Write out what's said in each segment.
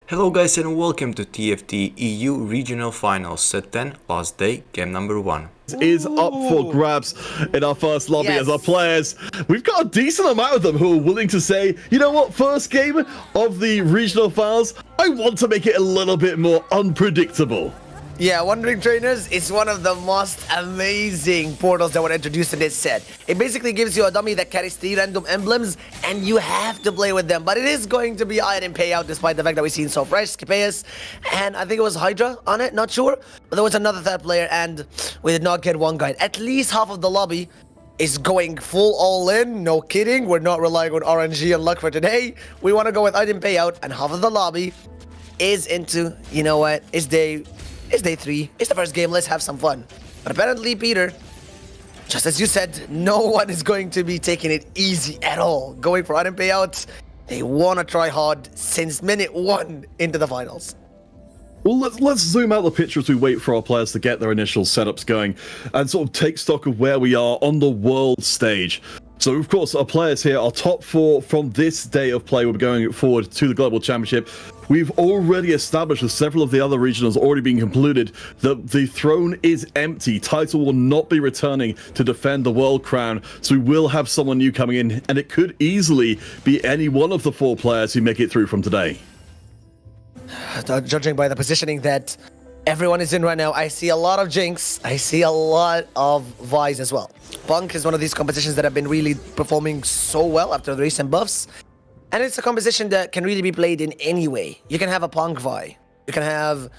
Hello guys and welcome to TFT EU Regional Finals, set 10, last day, game number 1. Is up for grabs in our first lobby as our players. We've got a decent amount of them who are willing to say, you know what, first game of the regional finals, I want to make it a little bit more unpredictable. Yeah, Wandering Trainers is one of the most amazing portals that were introduced in this set. It basically gives you a dummy that carries 3 random emblems, and you have to play with them. But it is going to be item payout, despite the fact that we've seen So Fresh, Skipeus, and I think it was Hydra on it, not sure. But there was another third player, and we did not get one guide. At least half of the lobby is going full all in, no kidding. We're not relying on RNG and luck for today. We want to go with item payout, and half of the lobby is into, you know what, it's day 3. It's the first game. Let's have some fun. But apparently, Peter, just as you said, no one is going to be taking it easy at all. Going for item payouts, they want to try hard since minute 1 into the finals. Well, let's zoom out the picture as we wait for our players to get their initial setups going and sort of take stock of where we are on the world stage. So, of course, our players here, our top 4 from this day of play will be going forward to the Global Championship. We've already established with several of the other regionals already being concluded that the throne is empty. Title will not be returning to defend the world crown. So we will have someone new coming in, and it could easily be any one of the 4 players who make it through from today. Judging by the positioning that everyone is in right now, I see a lot of Jinx. I see a lot of Vi's as well. Punk is one of these compositions that have been really performing so well after the recent buffs. And it's a composition that can really be played in any way. You can have a Punk Vi. You can have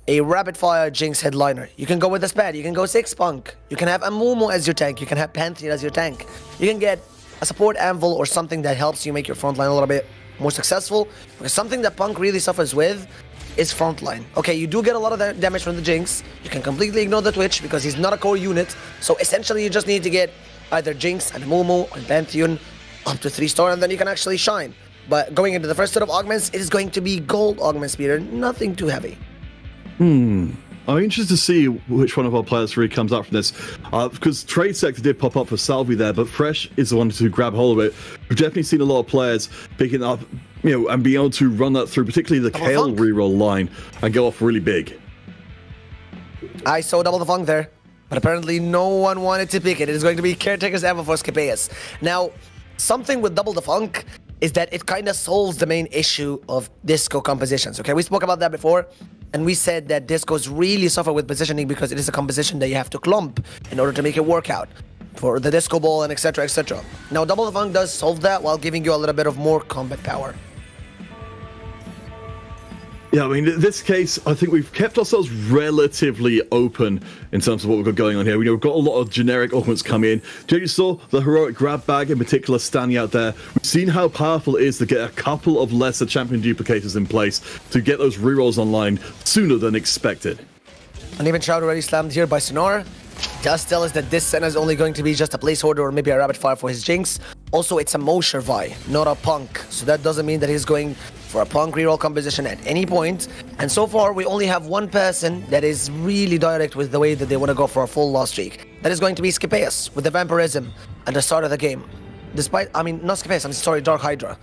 a Rapid Fire Jinx headliner. You can go with a Spad. You can go 6 Punk. You can have a Mumu as your tank. You can have Pantheon as your tank. You can get a support Anvil or something that helps you make your frontline a little bit more successful. Because something that Punk really suffers with is frontline. Okay, you do get a lot of damage from the Jinx. You can completely ignore the Twitch because he's not a core unit. So essentially you just need to get either Jinx and Mumu or Pantheon up to 3-star and then you can actually shine. But going into the first set of augments, it is going to be gold augments, Peter. Nothing too heavy. I'm interested to see which one of our players really comes out from this. Because Trade Sector did pop up for Salvi there, but Fresh is the one to grab hold of it. We've definitely seen a lot of players picking up, and being able to run that through, particularly the Kale reroll line, and go off really big. I saw double the funk there, but apparently no one wanted to pick it. It is going to be Caretaker's Ever for Skipeus. Now, something with double the funk is that it kind of solves the main issue of disco compositions. Okay, we spoke about that before, and we said that discos really suffer with positioning because it is a composition that you have to clump in order to make it work out for the disco ball and etc, etc. Now, double the funk does solve that while giving you a little bit of more combat power. Yeah, I mean, in this case, I think we've kept ourselves relatively open in terms of what we've got going on here. We've got a lot of generic augments come in. You saw the heroic grab bag in particular standing out there. We've seen how powerful it is to get a couple of lesser champion duplicators in place to get those rerolls online sooner than expected. And even Shroud already slammed here by Sonar. Does tell us that this Senna is only going to be just a placeholder or maybe a rapid fire for his Jinx. Also, it's a Mosher Vi, not a Punk. So that doesn't mean that he's going for a Punk reroll composition at any point. And so far, we only have one person that is really direct with the way that they want to go for a full loss streak. That is going to be Skipeus with the Vampirism at the start of the game. Despite, I mean, not Skipeus, I'm sorry, Dark Hydra.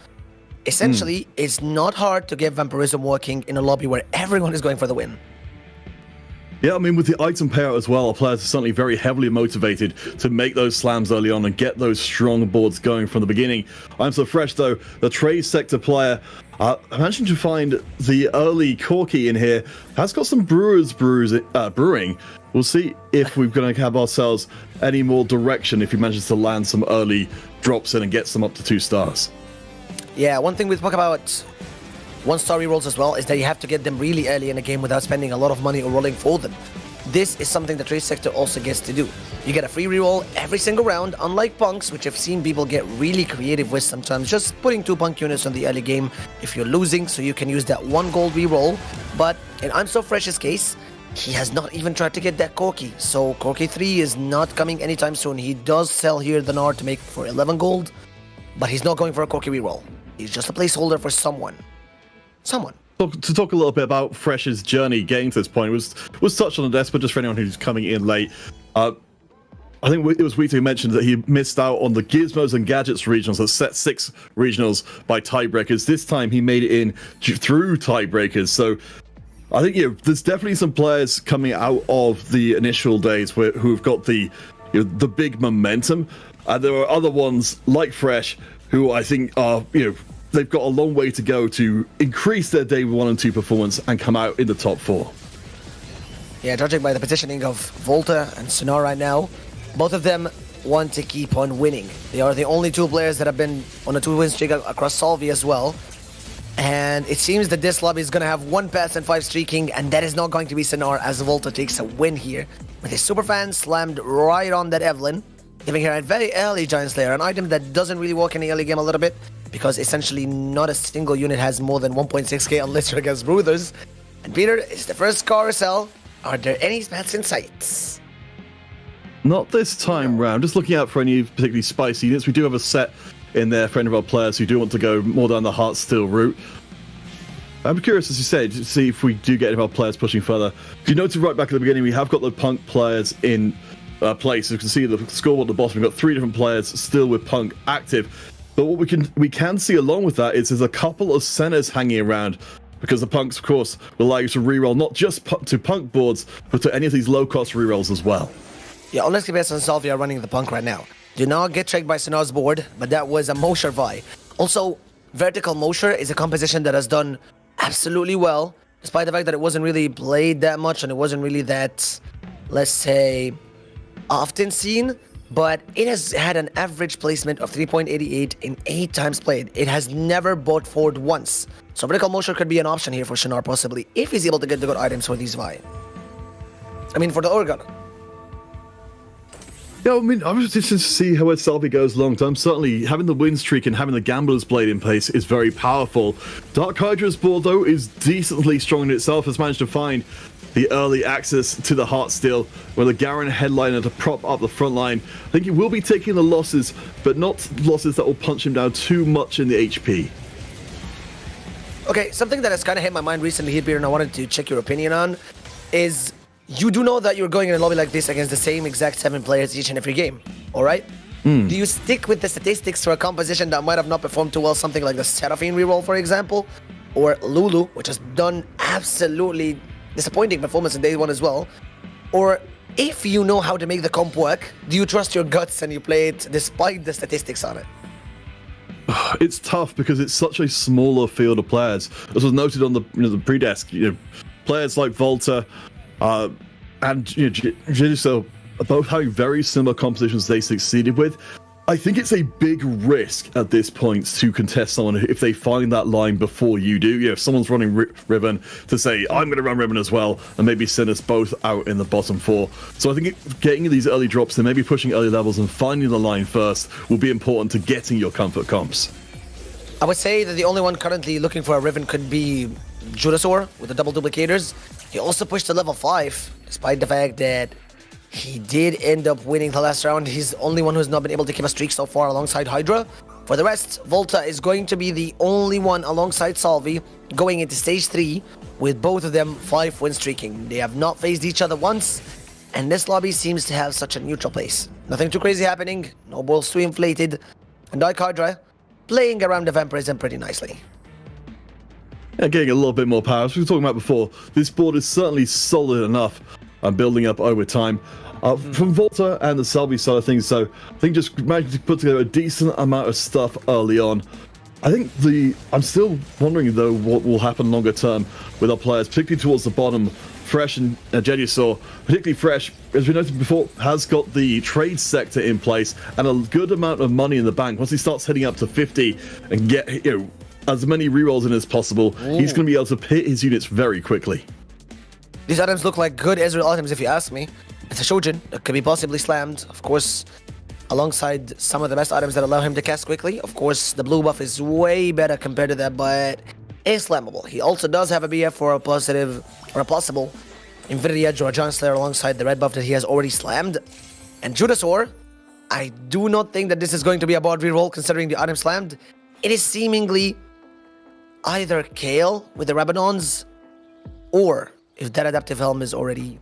Essentially, it's not hard to get Vampirism working in a lobby where everyone is going for the win. Yeah, I mean, with the item payout as well, our players are certainly very heavily motivated to make those slams early on and get those strong boards going from the beginning. I'm So Fresh, though, the Trade Sector player, I managed to find the early Corky in here, has got some brewing. We'll see if we're going to have ourselves any more direction if he manages to land some early drops in and gets them up to 2 stars. Yeah, one thing we spoke about 1-star rerolls as well is that you have to get them really early in a game without spending a lot of money or rolling for them. This is something the Trade Sector also gets to do. You get a free reroll every single round, unlike Punks, which I've seen people get really creative with sometimes, just putting 2 Punk units on the early game if you're losing, so you can use that 1 gold reroll. But in I'm So Fresh's case, he has not even tried to get that Corky, so Corky 3 is not coming anytime soon. He does sell here the Nard to make for 11 gold, but he's not going for a Corky reroll. He's just a placeholder for someone. To talk a little bit about Fresh's journey getting to this point, was touched on the desk, but just for anyone who's coming in late, I think it was Wheaty who mentioned that he missed out on the Gizmos and Gadgets regionals, that set 6 regionals by tiebreakers. This time he made it in through tiebreakers. So I think there's definitely some players coming out of the initial days who've got the the big momentum. And there are other ones like Fresh who I think are they've got a long way to go to increase their day 1 and 2 performance and come out in the top 4. Yeah, judging by the positioning of Volta and Sonar right now, both of them want to keep on winning. They are the only 2 players that have been on a 2-win streak across Solvi as well. And it seems that this lobby is going to have 1 pass and 5 streaking, and that is not going to be Sonar as Volta takes a win here. With his Superfan slammed right on that Evelyn, giving her a very early Giant Slayer, an item that doesn't really work in the early game a little bit, because essentially not a single unit has more than 1.6k unless you're against Bruthers. And Peter, is the first carousel. Are there any spats in sight? Not this time round. Just looking out for any particularly spicy units. We do have a set in there for any of our players who do want to go more down the Heartsteel route. I'm curious, as you said, to see if we do get any of our players pushing further. If you noted right back at the beginning, we have got the Punk players in place. You can see the scoreboard at the bottom. We've got 3 different players still with Punk active. But what we can see along with that is there's a couple of centers hanging around, because the Punks, of course, will allow you to reroll not just to Punk boards, but to any of these low-cost rerolls as well. Yeah, Honestly Best and Salvi are running the Punk right now. Do not get tricked by Sonar's board, but that was a Mosher Vi. Also, Vertical Mosher is a composition that has done absolutely well, despite the fact that it wasn't really played that much and it wasn't really that, let's say, often seen, but it has had an average placement of 3.88 in 8 times played. It has never bought forward once. So Vertical Mosher could be an option here for Sonar possibly, if he's able to get the good items for these Vi. I mean, for the Oregon. Yeah, I mean, I'm just interested to see how Salvi goes long term. Certainly, having the win streak and having the Gambler's Blade in place is very powerful. Dark Hydra's board, though, is decently strong in itself. Has managed to find the early access to the Heartsteel, where the Garen headliner to prop up the front line. I think he will be taking the losses, but not losses that will punch him down too much in the HP. Okay, something that has kind of hit my mind recently here, Peter, and I wanted to check your opinion on, is you do know that you're going in a lobby like this against the same exact 7 players each and every game, all right? Do you stick with the statistics for a composition that might have not performed too well, something like the Seraphine reroll, for example, or Lulu, which has done absolutely disappointing performance in day 1 as well? Or if you know how to make the comp work, do you trust your guts and you play it despite the statistics on it? It's tough because it's such a smaller field of players. As was noted on the pre-desk, players like Volta and Jidiso are both having very similar compositions they succeeded with. I think it's a big risk at this point to contest someone if they find that line before you do. If someone's running Ribbon, to say, I'm going to run Ribbon as well, and maybe send us both out in the bottom 4. So I think getting these early drops and maybe pushing early levels and finding the line first will be important to getting your comfort comps. I would say that the only one currently looking for a Riven could be Judasaur with the double duplicators. He also pushed to level 5, despite the fact that he did end up winning the last round. He's the only one who's not been able to keep a streak so far alongside Hydra. For the rest, Volta is going to be the only one alongside Salvi going into stage 3 with both of them 5 win streaking. They have not faced each other once, and this lobby seems to have such a neutral pace. Nothing too crazy happening, no balls too inflated, and Dark Hydra playing around the Vampirism pretty nicely. Yeah, getting a little bit more power. As we were talking about before, this board is certainly solid enough and building up over time. From Volta and the Salvi side of things, so I think just managing to put together a decent amount of stuff early on. I think I'm still wondering though what will happen longer term with our players, particularly towards the bottom. Fresh and Jedusor, particularly Fresh, as we noted before, has got the trade sector in place and a good amount of money in the bank. Once he starts heading up to 50 and get as many rerolls in as possible, he's going to be able to hit his units very quickly. These items look like good Ezreal items if you ask me. It's a Shojin that could be possibly slammed, of course, alongside some of the best items that allow him to cast quickly. Of course, the blue buff is way better compared to that, but is slammable. He also does have a BF for a possible Infinity Edge or a Giant Slayer alongside the red buff that he has already slammed. And Judasaur, I do not think that this is going to be a bad reroll considering the item slammed. It is seemingly either Kale with the Rabadons, or if that Adaptive Helm is already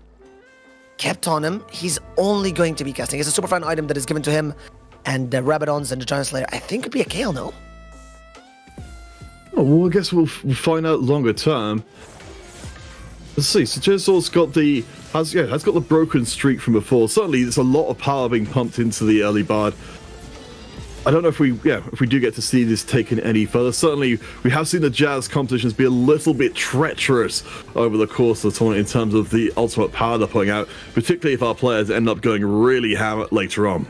kept on him, he's only going to be casting. It's a super fun item that is given to him, and the Rabadons and the Giant Slayer, I think could be a Kale, no? Oh, well, I guess we'll find out longer term. Let's see. So Jezor's got has got the broken streak from before. Certainly, there's a lot of power being pumped into the early Bard. I don't know if we do get to see this taken any further. Certainly, we have seen the Jazz competitions be a little bit treacherous over the course of the tournament in terms of the ultimate power they're putting out, particularly if our players end up going really ham later on.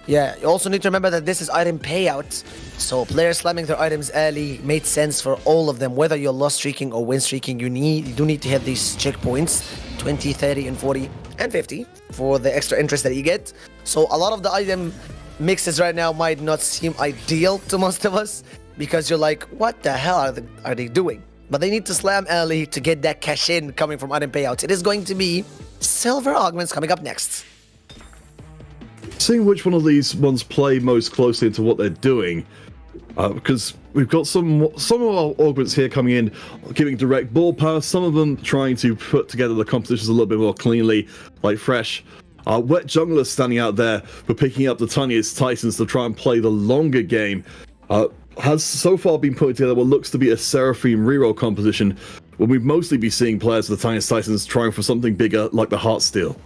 Yeah, you also need to remember that this is item payout, so players slamming their items early made sense for all of them. Whether you're loss streaking or win streaking, you do need to hit these checkpoints, 20, 30, and 40, and 50, for the extra interest that you get. So a lot of the item mixes right now might not seem ideal to most of us, because you're like, what the hell are they doing? But they need to slam early to get that cash in coming from item payouts. It is going to be Silver Augments coming up next. Seeing which one of these ones play most closely into what they're doing, because we've got some of our augments here coming in, giving direct ball power. Some of them trying to put together the compositions a little bit more cleanly, like Fresh. Wet Jungler standing out there for picking up the tiniest Titans to try and play the longer game. Has so far been putting together what looks to be a Seraphine reroll composition, when we'd mostly be seeing players of the tiniest Titans trying for something bigger like the Heartsteel.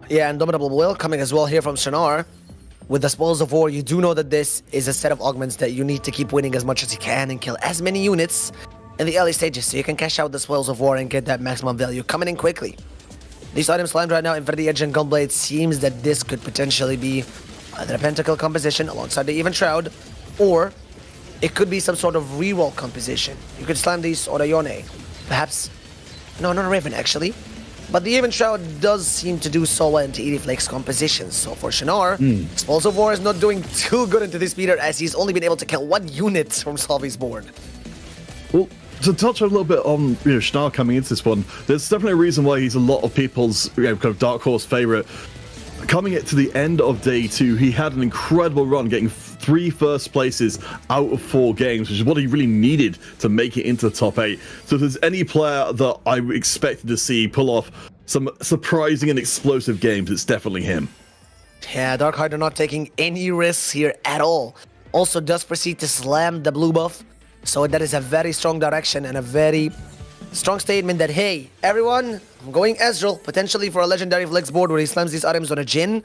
Yeah, Indomitable Will coming as well here from Sonar. With the Spoils of War, you do know that this is a set of augments that you need to keep winning as much as you can and kill as many units in the early stages so you can cash out the Spoils of War and get that maximum value coming in quickly. These items land right now, Infinity Edge and Gunblade. Seems that this could potentially be either a Pentakill composition alongside the Even Shroud, or it could be some sort of reroll composition. You could slam these or the Yone. Perhaps, no, not a Raven actually. But the Even Shroud does seem to do so well into Ediflake's compositions. So for Shinar, Spoils of War is not doing too good into this meter, as he's only been able to kill 1 unit from Salvi's board. Well, to touch a little bit on Shinar coming into this one, there's definitely a reason why he's a lot of people's kind of dark horse favorite. Coming to the end of day 2, he had an incredible run, getting 3 first places out of 4 games, which is what he really needed to make it into the top 8. So if there's any player that I expected to see pull off some surprising and explosive games, it's definitely him. Yeah, Darkhider not taking any risks here at all. Also does proceed to slam the blue buff, so that is a very strong direction and a very strong statement that, hey, everyone, I'm going Ezreal, potentially for a legendary flex board where he slams these items on a Jhin.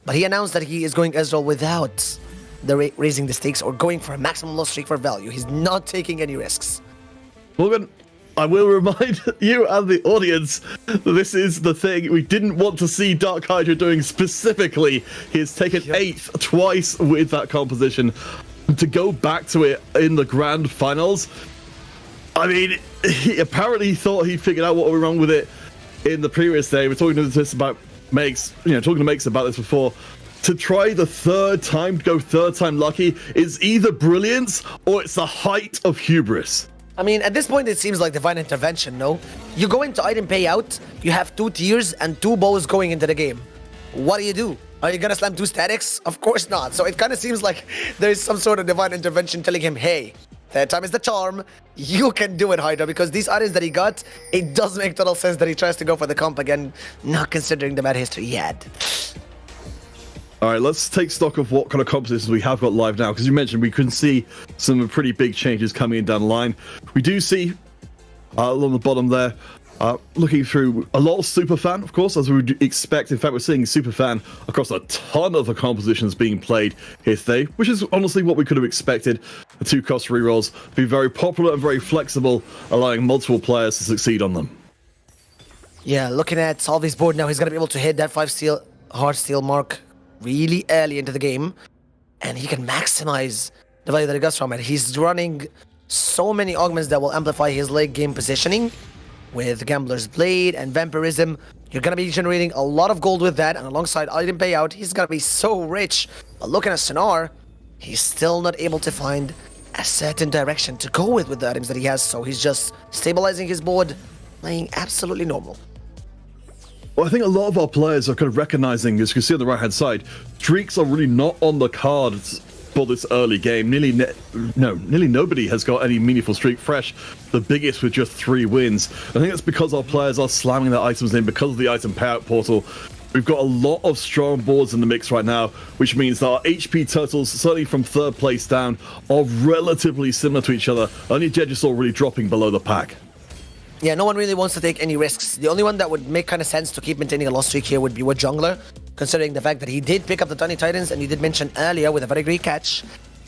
But he announced that he is going Ezreal without the raising the stakes or going for a maximum loss streak for value. He's not taking any risks. Morgan, I will remind you and the audience that this is the thing we didn't want to see Dark Hydra doing specifically. He has taken 8th twice with that composition. To go back to it in the grand finals, I mean, he apparently thought he figured out what was wrong with it in the previous day. We're talking to this about Makes, talking to Makes about this before. To try the third time, to go third time lucky, is either brilliance or it's the height of hubris. I mean, at this point, it seems like divine intervention, no? You go into item payout, you have 2 tiers and 2 bows going into the game. What do? Are you gonna slam 2 statics? Of course not. So it kind of seems like there's some sort of divine intervention telling him, hey, third time is the charm. You can do it, Hydra, because these items that he got, it does make total sense that he tries to go for the comp again, not considering the bad history yet. All right, let's take stock of what kind of compositions we have got live now, because you mentioned we can see some pretty big changes coming in down the line. We do see, along the bottom there, looking through a lot of Superfan, of course, as we would expect. In fact, we're seeing Superfan across a ton of the compositions being played here today, which is honestly what we could have expected. The 2 cost rerolls be very popular and very flexible, allowing multiple players to succeed on them. Yeah, looking at Salvi's board now, he's gonna be able to hit that 5 steel, hard steel mark really early into the game, and he can maximize the value that he gets from it. He's running so many augments that will amplify his late game positioning. With Gambler's Blade and Vampirism, you're gonna be generating a lot of gold with that, and alongside item payout, he's gonna be so rich. But looking at Sonar, he's still not able to find a certain direction to go with the items that he has, so he's just stabilizing his board, playing absolutely normal. Well, I think a lot of our players are kind of recognizing, as you can see on the right-hand side, streaks are really not on the cards for this early game. Nearly nobody has got any meaningful streak. Fresh, the biggest with just 3 wins. I think it's because our players are slamming their items in because of the item payout portal. We've got a lot of strong boards in the mix right now, which means that our HP totals, certainly from 3rd place down, are relatively similar to each other. Only Jedgesaw really dropping below the pack. Yeah, no one really wants to take any risks. The only one that would make kind of sense to keep maintaining a loss streak here would be with Jungler, considering the fact that he did pick up the Tiny Titans, and you did mention earlier with a very great catch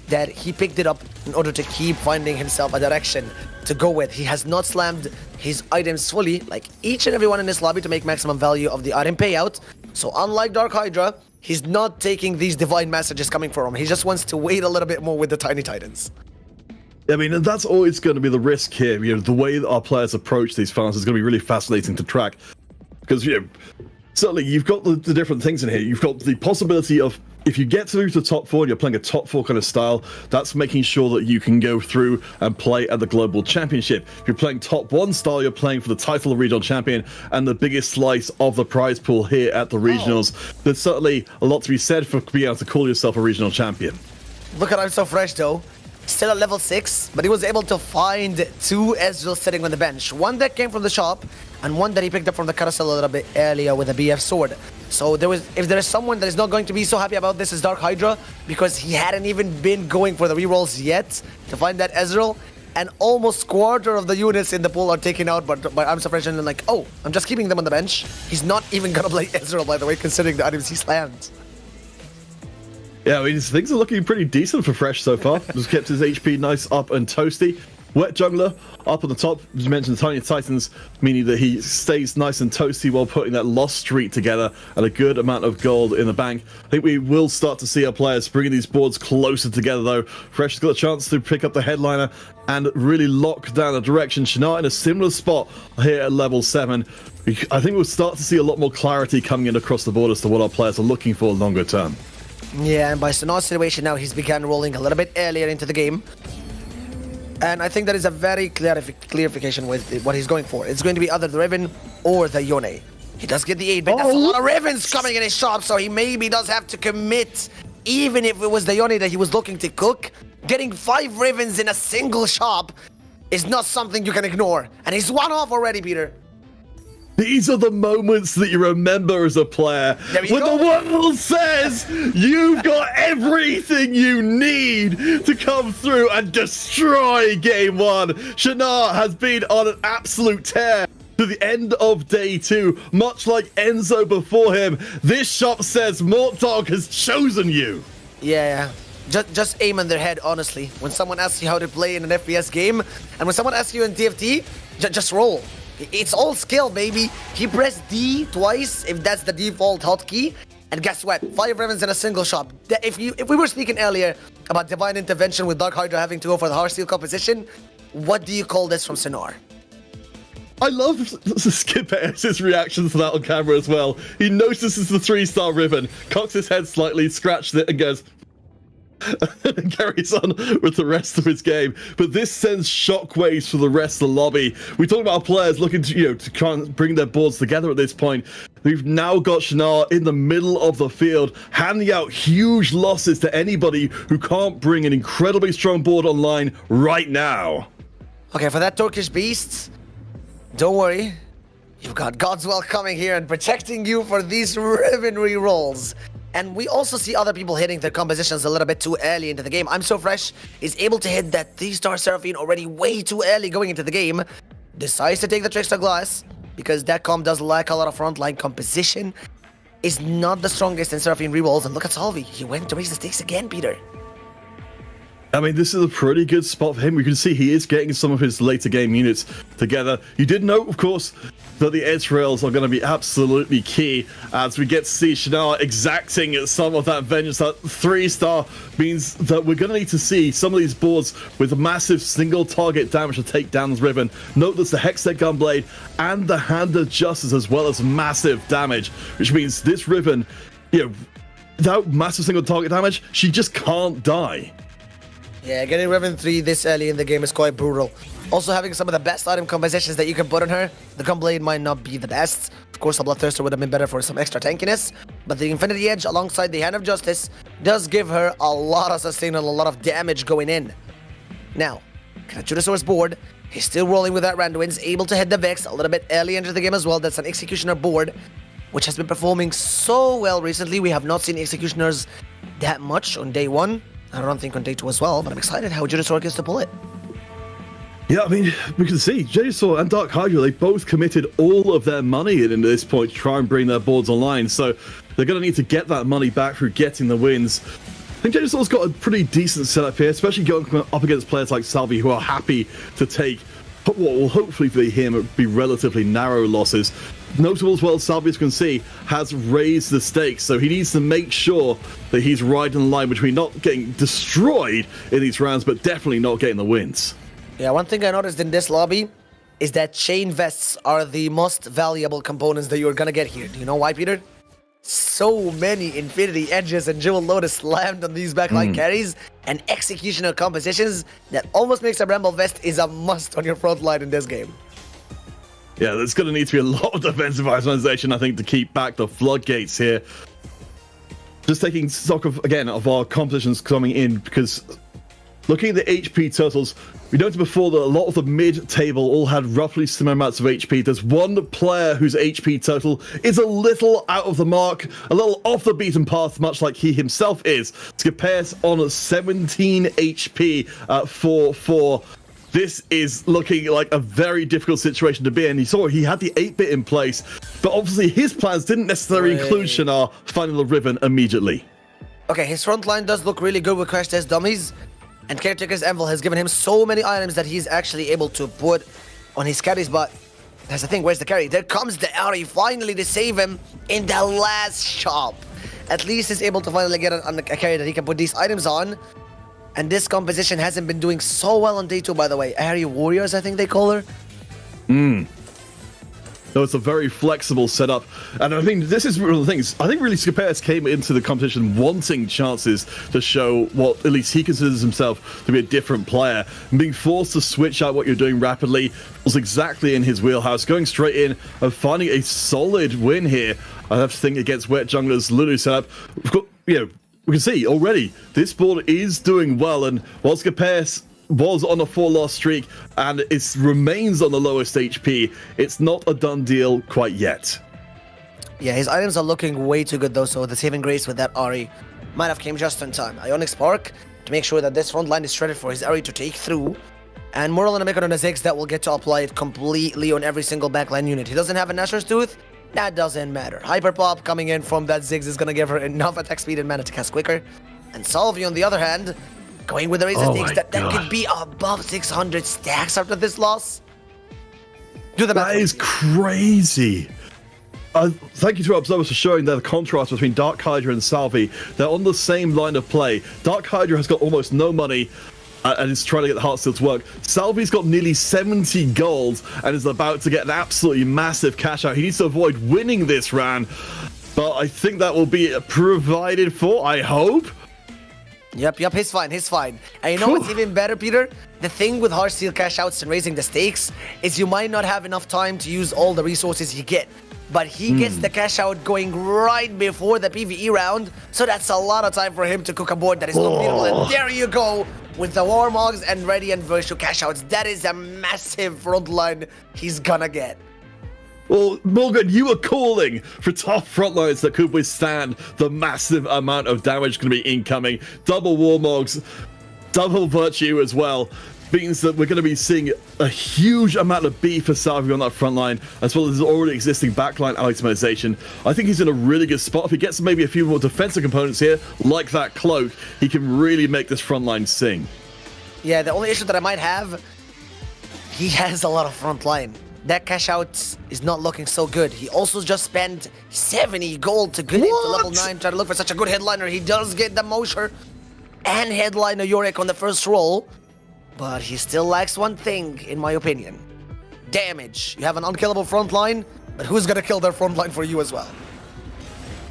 that he picked it up in order to keep finding himself a direction to go with. He has not slammed his items fully, like each and every one in this lobby, to make maximum value of the item payout. So unlike Dark Hydra, he's not taking these divine messages coming from him. He just wants to wait a little bit more with the Tiny Titans. I mean, and that's always going to be the risk here. You know, the way that our players approach these finals is going to be really fascinating to track. Because, you know, certainly you've got the different things in here. You've got the possibility of, if you get through to top 4 and you're playing a top 4 kind of style, that's making sure that you can go through and play at the global championship. If you're playing top 1 style, you're playing for the title of regional champion and the biggest slice of the prize pool here at the regionals. There's certainly a lot to be said for being able to call yourself a regional champion. Look at I'm so fresh though. Still at level 6, but he was able to find 2 Ezreal sitting on the bench. One that came from the shop, and one that he picked up from the carousel a little bit earlier with a BF sword. So if there is someone that is not going to be so happy about this, is Dark Hydra, because he hadn't even been going for the rerolls yet to find that Ezreal, and almost quarter of the units in the pool are taken out by I'm so fresh, and like, oh, I'm just keeping them on the bench. He's not even gonna play Ezreal, by the way, considering the items he slammed. Yeah, I mean, things are looking pretty decent for Fresh so far. Just kept his HP nice up and toasty. Wet Jungler up on the top. As you mentioned, the Tiny Titans, meaning that he stays nice and toasty while putting that lost streak together and a good amount of gold in the bank. I think we will start to see our players bringing these boards closer together, though. Fresh has got a chance to pick up the headliner and really lock down the direction. Shana in a similar spot here at level 7. I think we'll start to see a lot more clarity coming in across the board as to what our players are looking for longer term. Yeah, and by Sonar's situation now, he's began rolling a little bit earlier into the game. And I think that is a very clarification with what he's going for. It's going to be either the Riven or the Yone. He does get the 8, but that's a lot of Ravens coming in his shop, so he maybe does have to commit. Even if it was the Yone that he was looking to cook, getting 5 Ravens in a single shop is not something you can ignore. And he's 1 off already, Peter. These are the moments that you remember as a player. When the world says you've got everything you need to come through and destroy game 1. Shana has been on an absolute tear to the end of day 2. Much like Enzo before him, this shop says Mortdog has chosen you. Yeah. Just aim in their head, honestly. When someone asks you how to play in an FPS game, and when someone asks you in TFT, just roll. It's all skill, baby. He pressed D twice, if that's the default hotkey, and guess what? 5 Ravens in a single shot. If we were speaking earlier about divine intervention with Dark Hydra having to go for the Heartsteel composition, what do you call this from Sonar? I love Skip S.'s reaction to that on camera as well. He notices the 3-star Riven, cocks his head slightly, scratches it, and goes, and carries on with the rest of his game. But this sends shockwaves for the rest of the lobby. We talk about our players looking to, to try and bring their boards together at this point. We've now got Shana in the middle of the field, handing out huge losses to anybody who can't bring an incredibly strong board online right now. Okay, for that Turkish beast, don't worry. You've got Godswell coming here and protecting you for these Riven rolls. And we also see other people hitting their compositions a little bit too early into the game. I'm So Fresh is able to hit that 3-star Seraphine already way too early going into the game. Decides to take the Trickster Glass because that comp does lack a lot of frontline composition. Is not the strongest in Seraphine rerolls. And look at Salvi. He went to raise the stakes again, Peter. I mean, this is a pretty good spot for him. We can see he is getting some of his later game units together. You did note, of course, that the edge rails are going to be absolutely key as we get to see Shana exacting some of that vengeance. That 3-star means that we're going to need to see some of these boards with massive single target damage to take down this Riven. Note that's the Hextech Gunblade and the Hand of Justice as well as massive damage, which means this Riven, without massive single target damage, she just can't die. Yeah, getting Riven 3 this early in the game is quite brutal. Also having some of the best item compositions that you can put on her. The Gunblade might not be the best. Of course, a Bloodthirster would have been better for some extra tankiness. But the Infinity Edge alongside the Hand of Justice does give her a lot of sustain and a lot of damage going in. Now, Karachudasaur's board. He's still rolling with that Randuin's, able to hit the Vex a little bit early into the game as well. That's an Executioner board, which has been performing so well recently. We have not seen Executioners that much on day 1. I don't think on day 2 as well, but I'm excited how Judasaur gets to pull it. Yeah, I mean, we can see Judasaur and Dark Hydra, they both committed all of their money in at this point to try and bring their boards online, so they're going to need to get that money back through getting the wins. I think Judasaur's got a pretty decent setup here, especially going up against players like Salvi, who are happy to take what will hopefully for him be relatively narrow losses. Notable as well, Salvi, as you can see, has raised the stakes, so he needs to make sure that he's riding the line between not getting destroyed in these rounds, but definitely not getting the wins. Yeah, one thing I noticed in this lobby is that chain vests are the most valuable components that you're gonna get here. Do you know why, Peter? So many Infinity Edges and Jewel Lotus slammed on these backline carries and executioner compositions that almost makes a Bramble Vest is a must on your front line in this game. Yeah, there's going to need to be a lot of defensive itemization, I think, to keep back the floodgates here. Just taking stock of, again, of our compositions coming in, because looking at the HP totals, we noted before that a lot of the mid-table all had roughly similar amounts of HP. There's one player whose HP total is a little out of the mark, a little off the beaten path, much like he himself is. Scapeus on 17 HP at 4-4. This is looking like a very difficult situation to be in. You saw he had the 8-bit in place, but obviously his plans didn't necessarily include Shinar finding the Riven immediately. Okay, his front line does look really good with Crash Test Dummies. And Caretaker's Anvil has given him so many items that he's actually able to put on his carries, but that's the thing, where's the carry? There comes the Ari finally to save him in the last shop. At least he's able to finally get a carry that he can put these items on. And this composition hasn't been doing so well on day 2, by the way. Ari Warriors, I think they call her. So it's a very flexible setup, and I think this is one of the things. I think really Scapeus came into the competition wanting chances to show what at least he considers himself to be a different player. And being forced to switch out what you're doing rapidly was exactly in his wheelhouse, going straight in and finding a solid win here. I have to think against Wet Jungler's Lulu setup. You know, we can see already this board is doing well, and while Scapeus was on a 4-loss streak and it remains on the lowest HP, it's not a done deal quite yet. Yeah, his items are looking way too good though, so the saving grace with that Ari might have came just in time. Ionic Spark to make sure that this front line is shredded for his Ari to take through, and Moral and a Mechon on a Ziggs that will get to apply it completely on every single backline unit. He doesn't have a Nashor's Tooth, that doesn't matter. Hyper Pop coming in from that Ziggs is gonna give her enough attack speed and mana to cast quicker. And Salvi on the other hand, going with the Razor Stakes, that could be above 600 stacks after this loss. Do the math. That is crazy. Thank you to our observers for showing the contrast between Dark Hydra and Salvi. They're on the same line of play. Dark Hydra has got almost no money and is trying to get the Heartsteel to work. Salvi's got nearly 70 gold and is about to get an absolutely massive cash out. He needs to avoid winning this round, but I think that will be provided for, I hope. Yep, he's fine, And you know what's even better, Peter? The thing with Heartsteel cash outs and raising the stakes is you might not have enough time to use all the resources you get. But he gets the cash out going right before the PvE round, so that's a lot of time for him to cook a board that is not beatable. And there you go, with the Warmogs and Radiant Virtue cash outs. That is a massive front line he's gonna get. Well, Morgan, you were calling for tough frontlines that could withstand the massive amount of damage going to be incoming. Double Warmogs, double Virtue as well, means that we're going to be seeing a huge amount of beef for Salvi on that front line, as well as his already existing backline itemization. I think he's in a really good spot. If he gets maybe a few more defensive components here, like that cloak, he can really make this front line sing. Yeah, the only issue that I might have, he has a lot of front line. That cash out is not looking so good. He also just spent 70 gold to get into level 9, trying to look for such a good headliner. He does get the Mosher and headliner Yorick on the first roll, but he still lacks one thing, in my opinion. Damage. You have an unkillable front line, but who's gonna kill their front line for you as well?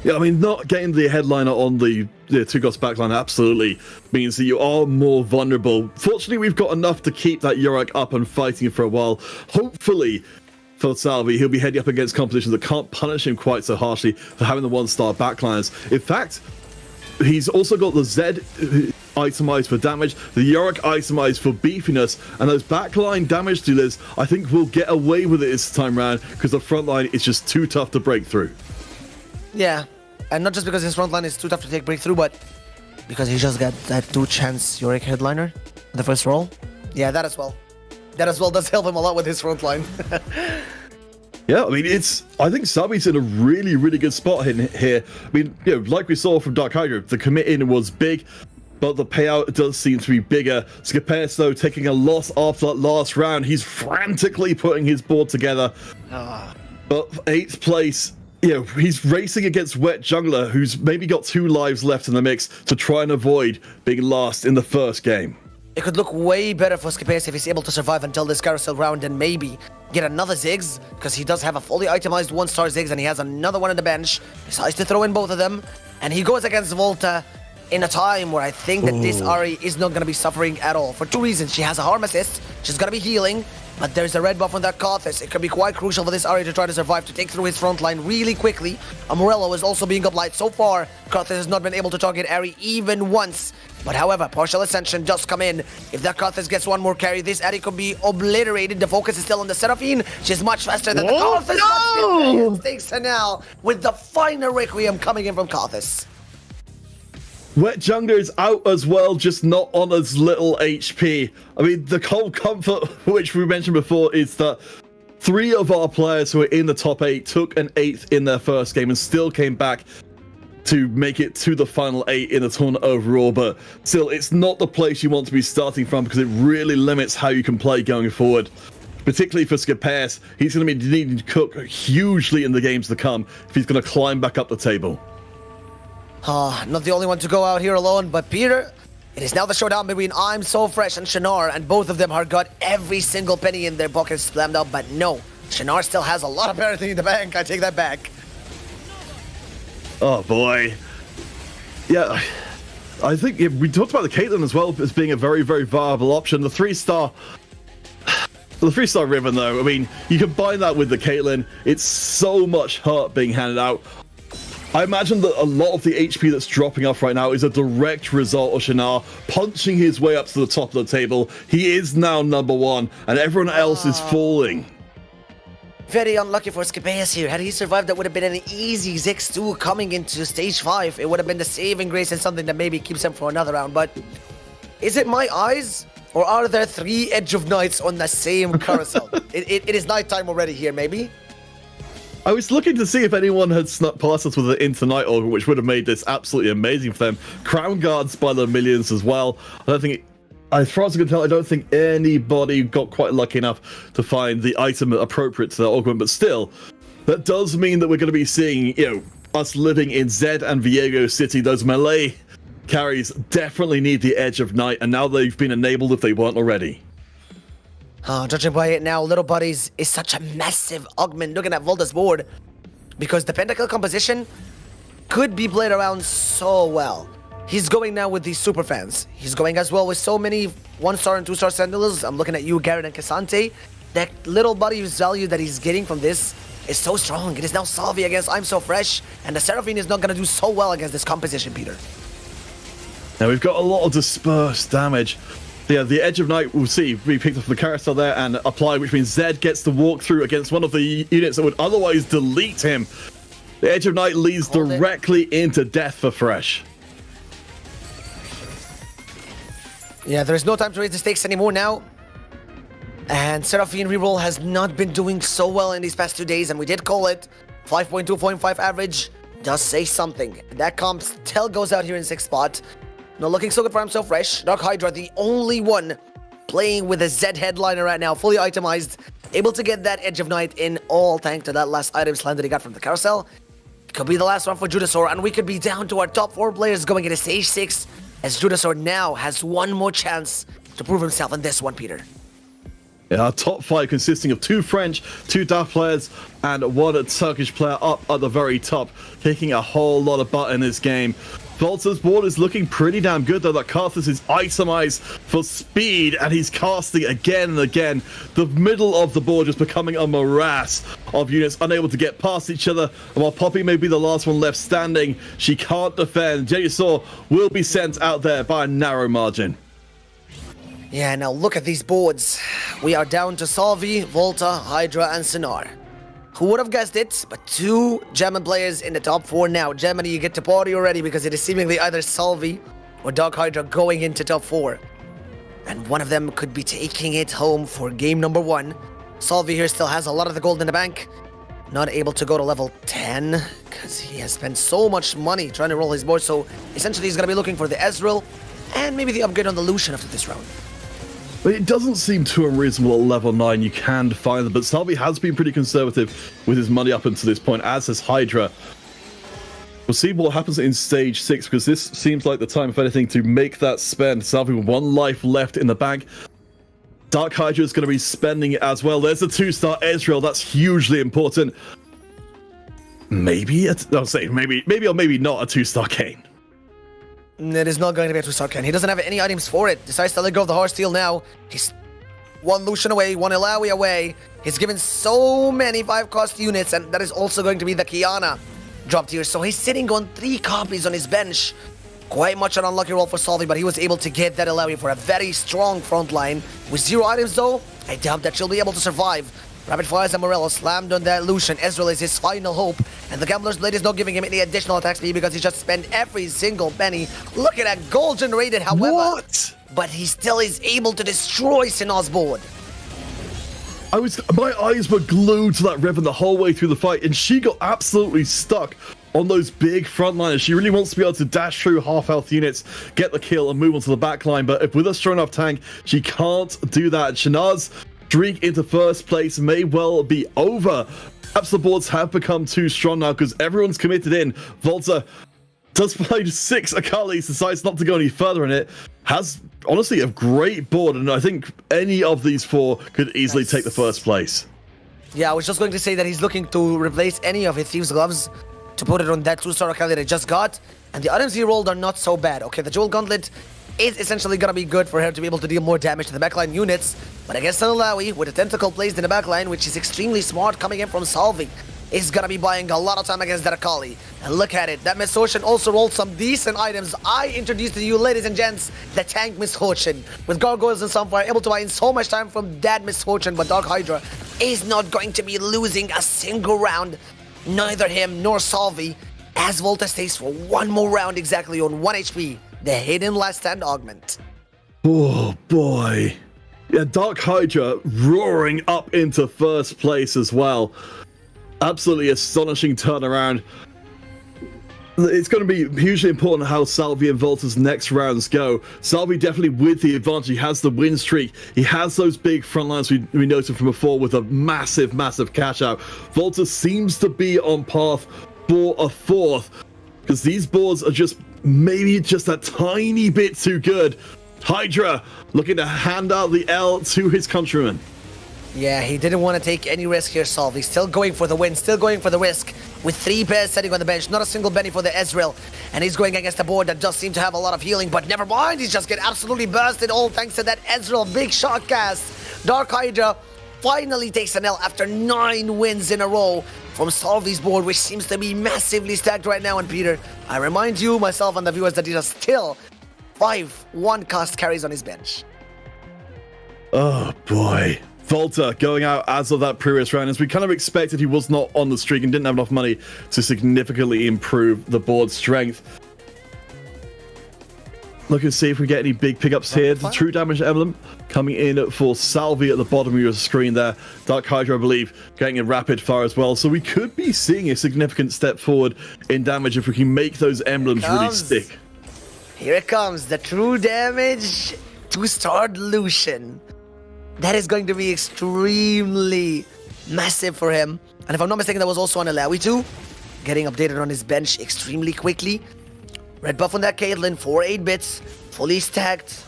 Yeah, I mean, not getting the headliner on the Two Gods backline absolutely means that you are more vulnerable. Fortunately, we've got enough to keep that Yorick up and fighting for a while. Hopefully, for Salvi, he'll be heading up against competition that can't punish him quite so harshly for having the one-star backliners. In fact, he's also got the Z itemized for damage, the Yorick itemized for beefiness, and those backline damage dealers, I think, will get away with it this time around because the front line is just too tough to break through. Yeah, and not just because his front line is too tough to take breakthrough, but because he just got that 2-chance Yorick headliner in the first roll. Yeah, that as well. That as well does help him a lot with his front line. Yeah, I mean, I think Sabi's in a really, really good spot here. I mean, like we saw from Dark Hydra, the commit in was big, but the payout does seem to be bigger. Skipes, though, taking a loss after that last round. He's frantically putting his board together. But 8th place, he's racing against Wet Jungler, who's maybe got 2 lives left in the mix to try and avoid being last in the first game. It could look way better for Skipes if he's able to survive until this carousel round and maybe get another Ziggs, because he does have a fully itemized 1-star Ziggs and he has another one on the bench. Decides to throw in both of them, and he goes against Volta in a time where I think that this Ahri is not going to be suffering at all. For 2 reasons. She has a harm assist, she's going to be healing, but there's a red buff on that Karthus. It could be quite crucial for this Ahri to try to survive, to take through his front line really quickly. Amorello is also being applied. So far, Karthus has not been able to target Ahri even once. But however, partial ascension does come in. If that Karthus gets one more carry, this Ahri could be obliterated. The focus is still on the Seraphine. She's much faster than the Karthus. No! Takes her now with the final Requiem coming in from Karthus. Wet Jungler is out as well, just not on as little HP. I mean, the whole comfort, which we mentioned before, is that 3 of our players who are in the top 8 took an 8th in their first game and still came back to make it to the final 8 in the tournament overall. But still, it's not the place you want to be starting from because it really limits how you can play going forward. Particularly for Skipes, he's going to be needing to cook hugely in the games to come if he's going to climb back up the table. Not the only one to go out here alone, but Peter, it is now the showdown between I'm So Fresh and Shinar, and both of them have got every single penny in their pockets slammed up, but no, Shinar still has a lot of everything in the bank. I take that back. Oh boy. Yeah, I think we talked about the Caitlyn as well as being a very, very viable option. The 3-star Riven, though, I mean, you combine that with the Caitlyn, it's so much hurt being handed out. I imagine that a lot of the HP that's dropping off right now is a direct result of Shinar punching his way up to the top of the table. He is now number 1, and everyone else is falling. Very unlucky for Skipes here. Had he survived, that would have been an easy Ziggs 2 coming into stage 5. It would have been the saving grace and something that maybe keeps him for another round. But is it my eyes, or are there 3 Edge of Nights on the same carousel? It is nighttime already here, maybe? I was looking to see if anyone had snuck past us with an Into Night Augur, which would have made this absolutely amazing for them. Crown Guards by the millions as well. I don't think, as far as I can tell, I don't think anybody got quite lucky enough to find the item appropriate to their augment, but still, that does mean that we're going to be seeing, us living in Zed and Viego City. Those melee carries definitely need the Edge of Night, and now they've been enabled if they weren't already. Judging by it now, Little Buddies is such a massive augment looking at Volta's board, because the Pentakill composition could be played around so well. He's going now with these super fans. He's going as well with so many 1-star and 2-star Sentinels. I'm looking at you, Garrett and Cassante. That Little Buddy's value that he's getting from this is so strong. It is now Salvi against I'm So Fresh, and the Seraphine is not going to do so well against this composition, Peter. Now we've got a lot of dispersed damage. Yeah, the Edge of Night, we'll see, we picked up the carousel there and applied, which means Zed gets to walk through against one of the units that would otherwise delete him. The Edge of Night leads directly into death for Fresh. Yeah, there's no time to raise the stakes anymore now. And Seraphine reroll has not been doing so well in these past 2 days, and we did call it. 5.2.5 average does say something. That comp still goes out here in 6th spot. Not looking so good for I'm So Fresh. Dark Hydra, the only one playing with a Z headliner right now, fully itemized, able to get that Edge of Night in, all thanks to that last item slam that he got from the carousel. Could be the last one for Judasaur, and we could be down to our top 4 players going into stage 6, as Judasaur now has one more chance to prove himself in this one, Peter. Our top 5 consisting of 2 French, 2 Dutch players, and 1 Turkish player up at the very top, kicking a whole lot of butt in this game. Volta's board is looking pretty damn good, though. That Carthus is itemized for speed, and he's casting again and again. The middle of the board just becoming a morass of units unable to get past each other. And while Poppy may be the last one left standing, she can't defend. Jedisaur will be sent out there by a narrow margin. Yeah, now look at these boards. We are down to Salvi, Volta, Hydra, and Sinar. Who would have guessed it? But 2 German players in the top 4 now. Germany, you get to party already because it is seemingly either Salvi or Dark Hydra going into top 4. And one of them could be taking it home for game number 1. Salvi here still has a lot of the gold in the bank. Not able to go to level 10 because he has spent so much money trying to roll his board. So essentially he's going to be looking for the Ezreal and maybe the upgrade on the Lucian after this round. But it doesn't seem too unreasonable at level 9. You can find them, but Salvi has been pretty conservative with his money up until this point, as has Hydra. We'll see what happens in stage 6, because this seems like the time, if anything, to make that spend. Salvi with 1 life left in the bank. Dark Hydra is going to be spending it as well. There's a 2-star Ezreal. That's hugely important. Maybe, I'll say maybe or maybe not a 2-star Kayn. It is not going to be a 2-star Kayn. He doesn't have any items for it. Decides to let go of the Heart Steel now. He's 1 Lucian away, 1 Ilaoi away. He's given so many 5-cost units, and that is also going to be the Kiana dropped here. So he's sitting on 3 copies on his bench. Quite much an unlucky roll for Salvi, but he was able to get that Ilaoi for a very strong front line. With 0 items though, I doubt that she'll be able to survive. Rapid Fires and Morello slammed on that Lucian. Ezreal is his final hope. And the Gambler's Blade is not giving him any additional attack speed because he just spent every single penny. Look at that gold generated, however. What? But he still is able to destroy Sinar's board. My eyes were glued to that Riven the whole way through the fight, and she got absolutely stuck on those big frontliners. She really wants to be able to dash through half-health units, get the kill, and move on to the back line. But if with a strong enough tank, she can't do that. Shanaz's streak into first place may well be over. Perhaps the boards have become too strong now because everyone's committed in. Volta does find 6 Akalis, decides not to go any further in it. Has, honestly, a great board, and I think any of these 4 could easily take the first place. Yeah, I was just going to say that he's looking to replace any of his Thieves' Gloves to put it on that 2-star Akali that he just got. And the items he rolled are not so bad. Okay, the Jewel Gauntlet is essentially going to be good for her to be able to deal more damage to the backline units. But against an Ilaoi with a tentacle placed in the backline, which is extremely smart coming in from Salvi, is going to be buying a lot of time against that Akali. And look at it, that Miss Ocean also rolled some decent items. I introduced to you, ladies and gents, the tank Miss Ocean. With Gargoyles and Sunfire, able to buy in so much time from that Miss Ocean, but Dark Hydra is not going to be losing a single round. Neither him nor Salvi, as Volta stays for 1 more round exactly on 1 HP. The hidden last stand augment. Oh boy. Yeah, Dark Hydra roaring up into first place as well. Absolutely astonishing turnaround. It's going to be hugely important how Salvi and Volta's next rounds go. Salvi definitely with the advantage. He has the win streak. He has those big front lines we noted from before with a massive, massive cash out. Volta seems to be on path for a 4th because these boards are just maybe just a tiny bit too good. Hydra looking to hand out the L to his countrymen. Yeah, he didn't want to take any risk here, Salvi. Still going for the win, still going for the risk. With 3 pairs sitting on the bench, not a single penny for the Ezreal. And he's going against a board that does seem to have a lot of healing, but never mind, he's just getting absolutely bursted, all thanks to that Ezreal big shot cast. Dark Hydra finally takes an L after 9 wins in a row from Salvi's board, which seems to be massively stacked right now. And Peter, I remind you, myself, and the viewers that he has still 5 1-cost carries on his bench. Oh boy. Volta going out as of that previous round. As we kind of expected, he was not on the streak and didn't have enough money to significantly improve the board strength. Look and see if we get any big pickups here. The True Damage Emblem coming in for Salvi at the bottom of your screen there. Dark Hydra, I believe, getting a rapid fire as well. So we could be seeing a significant step forward in damage if we can make those emblems really stick. Here it comes, the True Damage 2-star Lucian. That is going to be extremely massive for him. And if I'm not mistaken, that was also on Ilaoi too. Getting updated on his bench extremely quickly. Red buff on that Caitlyn for 8 bits. Fully stacked.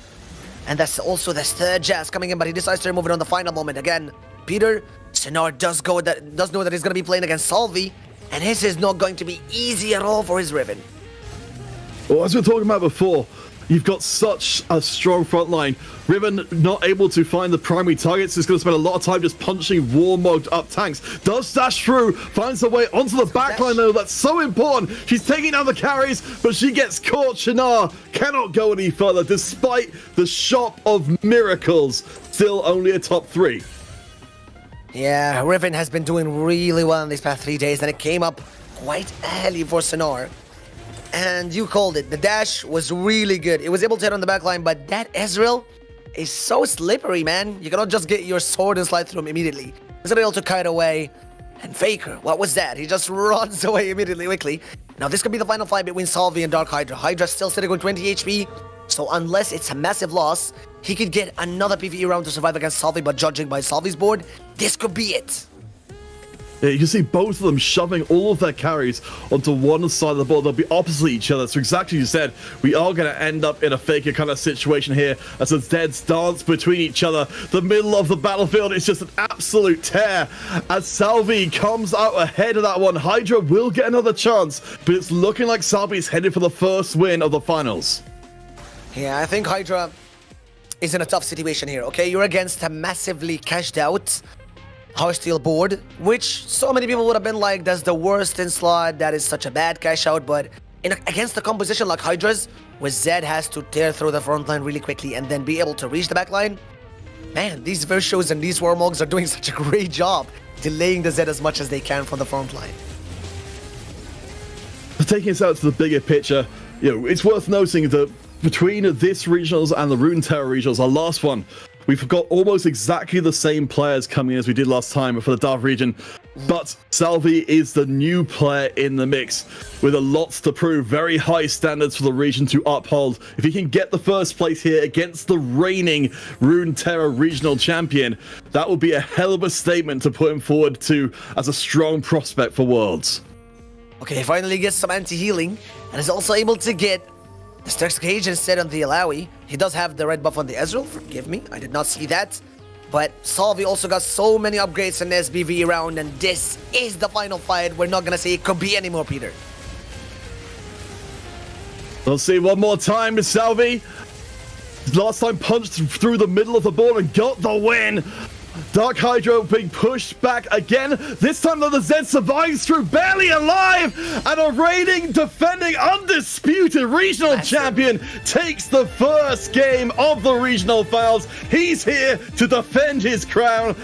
And that's also the third Jazz coming in, but he decides to remove it on the final moment. Again, Peter, Sinar does know that he's going to be playing against Salvi, and his is not going to be easy at all for his Riven. Well, as we were talking about before, you've got such a strong front line. Riven not able to find the primary targets. Is going to spend a lot of time just punching warmogged up tanks. Does dash through, finds her way onto the backline though. That's so important. She's taking down the carries, but she gets caught. Shinar cannot go any further despite the shop of miracles. Still only a top 3. Yeah, Riven has been doing really well in these past 3 days, and it came up quite early for Sinar. And you called it. The dash was really good. It was able to hit on the backline, but that Ezreal is so slippery, man. You cannot just get your sword and slide through him immediately. He's able to kite away. And Faker, what was that? He just runs away immediately, quickly. Now, this could be the final fight between Salvi and Dark Hydra. Hydra's still sitting on 20 HP, so unless it's a massive loss, he could get another PvE round to survive against Salvi, but judging by Salvi's board, this could be it. Yeah, you can see both of them shoving all of their carries onto one side of the board. They'll be opposite each other. So exactly as you said, we are going to end up in a Faker kind of situation here as the Deads dance between each other. The middle of the battlefield is just an absolute tear as Salvi comes out ahead of that one. Hydra will get another chance, but it's looking like Salvi's headed for the first win of the finals. Yeah, I think Hydra is in a tough situation here, okay? You're against a massively cashed out Heartsteel board, which so many people would have been like, that's the worst in slot, that is such a bad cash out, but against a composition like Hydra's, where Zed has to tear through the front line really quickly and then be able to reach the back line, man, these Virtuos and these Warmogs are doing such a great job delaying the Zed as much as they can from the front line. Taking us out to the bigger picture, it's worth noting that between this regionals and the Runeterra regionals, our last one, we've got almost exactly the same players coming in as we did last time for the Dark region, but Salvi is the new player in the mix with a lot to prove. Very high standards for the region to uphold. If he can get the first place here against the reigning Runeterra regional champion, that would be a hell of a statement to put him forward to as a strong prospect for Worlds. Okay, he finally gets some anti-healing and is also able to get the Stark's Cage instead on the Alawi. He does have the red buff on the Ezreal, forgive me, I did not see that. But Salvi also got so many upgrades in the SBV round, and this is the final fight. We're not gonna say it could be anymore, Peter. We'll see one more time with Salvi. Last time punched through the middle of the board and got the win. Dark Hydra being pushed back again. This time though, the Zed survives through, barely alive, and a reigning, defending, undisputed regional champion takes the first game of the regional finals. He's here to defend his crown.